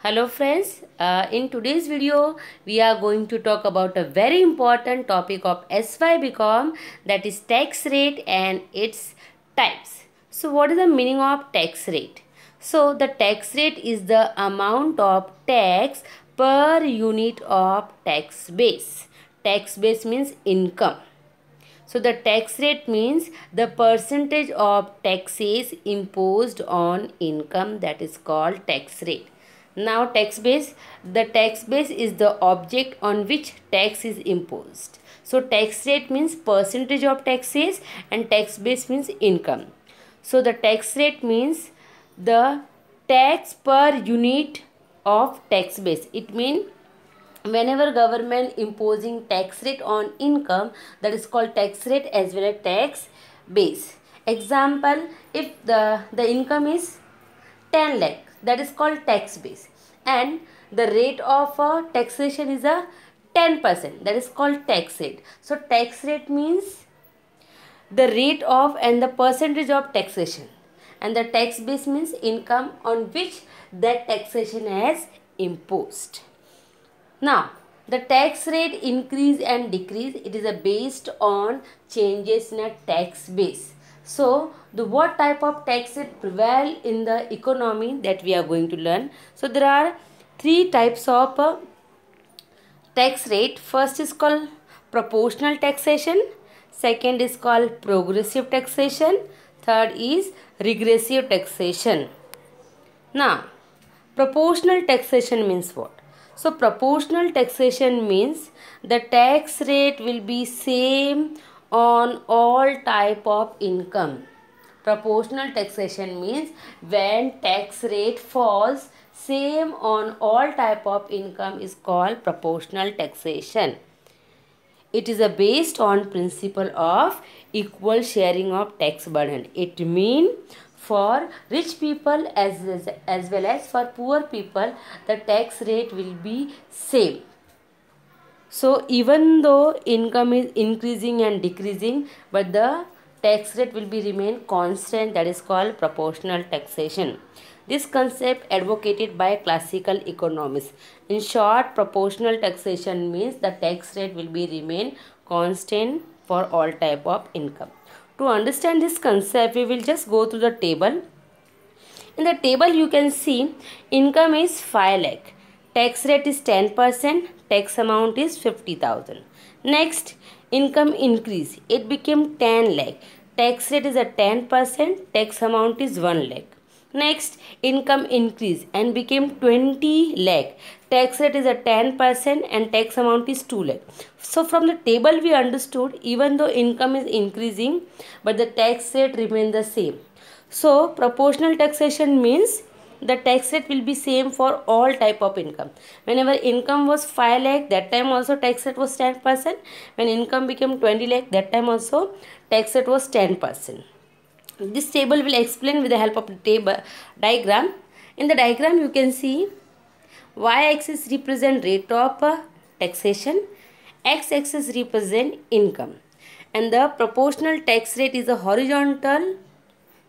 Hello friends, in today's video we are going to talk about a very important topic of SY BCom, that is tax rate and its types. So what is the meaning of tax rate? So the tax rate is the amount of tax per unit of tax base. Tax base means income. So the tax rate means the percentage of taxes imposed on income, that is called tax rate. Now the tax base is the object on which tax is imposed. So tax rate means percentage of taxes and tax base means income. So the tax rate means the tax per unit of tax base. It means whenever government imposing tax rate on income, that is called tax rate as well as tax base. Example, if the income is 10 lakh, that is called tax base, and the rate of taxation is a 10%, that is called tax rate. So tax rate means the rate of and the percentage of taxation, and the tax base means income on which that taxation has imposed. Now, the tax rate increase and decrease, it is based on changes in a tax base. So, what type of tax rate prevail in the economy, that we are going to learn. So, there are three types of tax rate. First is called proportional taxation. Second is called progressive taxation. Third is regressive taxation. Now, proportional taxation means what? So proportional taxation means the tax rate will be same on all type of income. Proportional taxation means when tax rate falls same on all type of income is called proportional taxation. It is based on principle of equal sharing of tax burden. It means for rich people as well as for poor people, the tax rate will be same. So even though income is increasing and decreasing, but the tax rate will be remain constant, that is called proportional taxation. This concept advocated by classical economists. In short, proportional taxation means the tax rate will be remain constant for all type of income. To understand this concept, we will just go to the table. In the table you can see income is 5 lakh. Tax rate is 10%. Tax amount is 50,000. Next, income increase. It became 10 lakh. Tax rate is a 10%. Tax amount is 1 lakh. Next, income increase and became 20 lakh. Tax rate is a 10% and tax amount is 2 lakh. So from the table we understood even though income is increasing but the tax rate remain the same. So proportional taxation means the tax rate will be same for all type of income. Whenever income was 5 lakh, that time also tax rate was 10%. When income became 20 lakh, that time also tax rate was 10%. This table will explain with the help of the table diagram. In the diagram you can see y-axis represent rate of taxation, x-axis represent income, and the proportional tax rate is a horizontal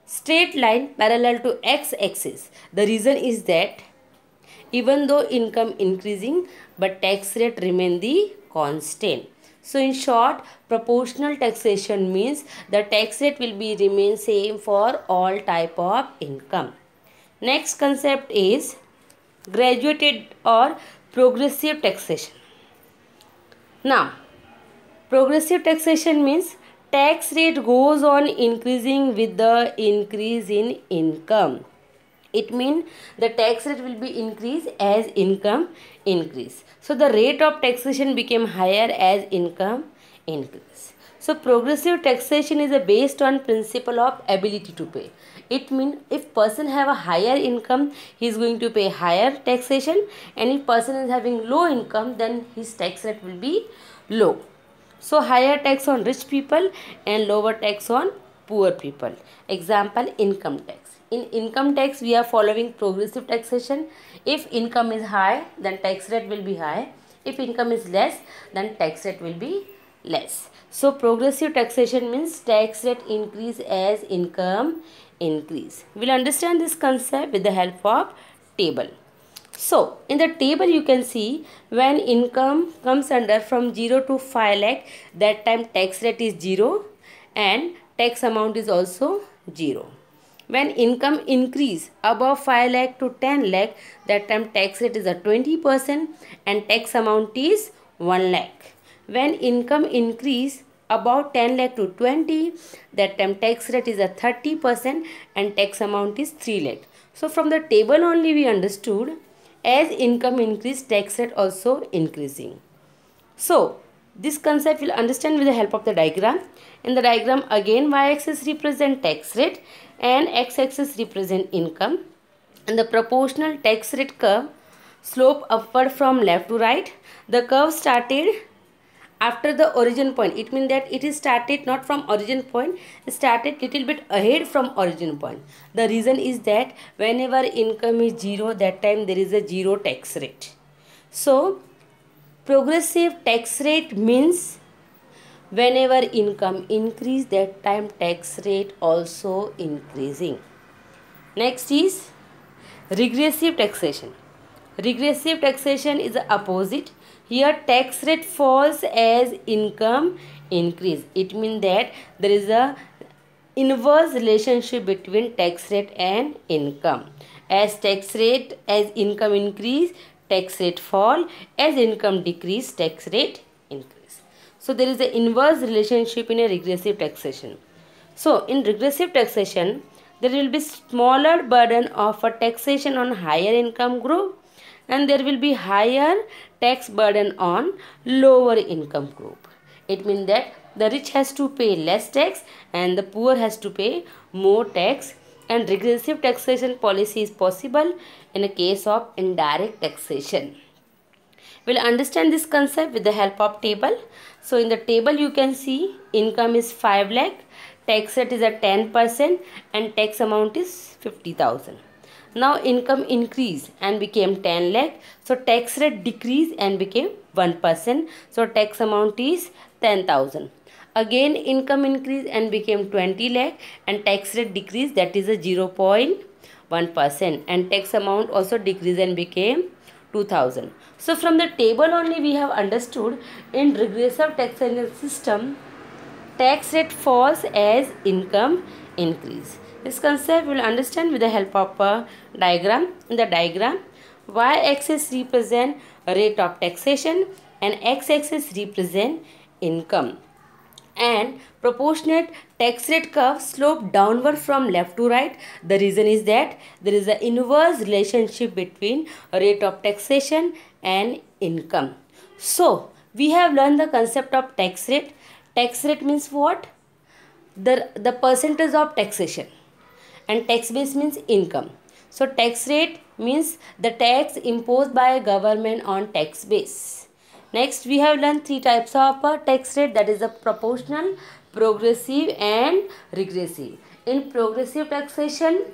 straight line parallel to x-axis. The reason is that even though income increasing but tax rate remain the constant. So in short, proportional taxation means the tax rate will be remain same for all type of income. Next concept is graduated or progressive taxation. Now, progressive taxation means tax rate goes on increasing with the increase in income. It means the tax rate will be increased as income increase. So the rate of taxation became higher as income increase. So progressive taxation is based on principle of ability to pay. It means if person have a higher income, he is going to pay higher taxation, and if person is having low income, then his tax rate will be low. So higher tax on rich people and lower tax on poor people. Example, income tax. In income tax, we are following progressive taxation. If income is high, then tax rate will be high. If income is less, then tax rate will be less. So progressive taxation means tax rate increase as income increase. We will understand this concept with the help of table. So in the table you can see when income comes under from 0 to 5 lakh, that time tax rate is 0 and tax amount is also 0. When income increase above 5 lakh to 10 lakh, that time tax rate is a 20% and tax amount is 1 lakh. When income increase above 10 lakh to 20, that time tax rate is a 30% and tax amount is 3 lakh. So from the table only we understood as income increase, tax rate also increasing. So this concept we'll understand with the help of the diagram. In the diagram again y-axis represent tax rate and x-axis represent income, and the proportional tax rate curve slope upward from left to right. The curve started after the origin point. It means that it is started not from origin point, it started little bit ahead from origin point. The reason is that whenever income is 0, that time there is a 0 tax rate. So progressive tax rate means whenever income increase, that time tax rate also increasing. Next is regressive taxation. Regressive taxation is the opposite. Here tax rate falls as income increase. It means that there is a inverse relationship between tax rate and income. As income increase, tax rate fall. As income decrease, tax rate increase. So there is an inverse relationship in a regressive taxation. So in regressive taxation, there will be smaller burden of a taxation on higher income group, and there will be higher tax burden on lower income group. It means that the rich has to pay less tax and the poor has to pay more tax, and regressive taxation policy is possible in a case of indirect taxation. We'll understand this concept with the help of table. So in the table you can see income is 5 lakh, tax rate is at 10% and tax amount is 50,000. Now income increase and became 10 lakh. So tax rate decrease and became 1%. So tax amount is 10,000. Again income increase and became 20 lakh and tax rate decrease, that is a 0.1%, and tax amount also decrease and became 2,000. So from the table only we have understood in regressive taxation system tax rate falls as income increase. This concept we will understand with the help of a diagram. In the diagram, y-axis represent rate of taxation and x-axis represent income, and proportionate tax rate curve slope downward from left to right. The reason is that there is an inverse relationship between rate of taxation and income. So we have learned the concept of tax rate. Tax rate means what? The percentage of taxation, and tax base means income. So tax rate means the tax imposed by a government on tax base. Next we have learned 3 types of tax rate, that is a proportional, progressive and regressive. In progressive taxation,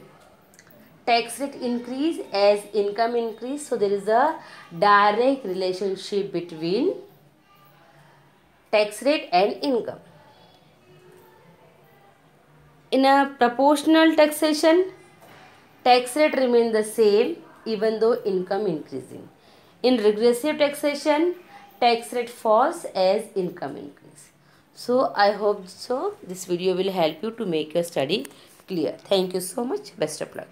tax rate increase as income increase. So there is a direct relationship between tax rate and income. In a proportional taxation, tax rate remains the same even though income increasing. In regressive taxation, tax rate falls as income increase. So I hope so this video will help you to make your study clear. Thank you so much. Best of luck.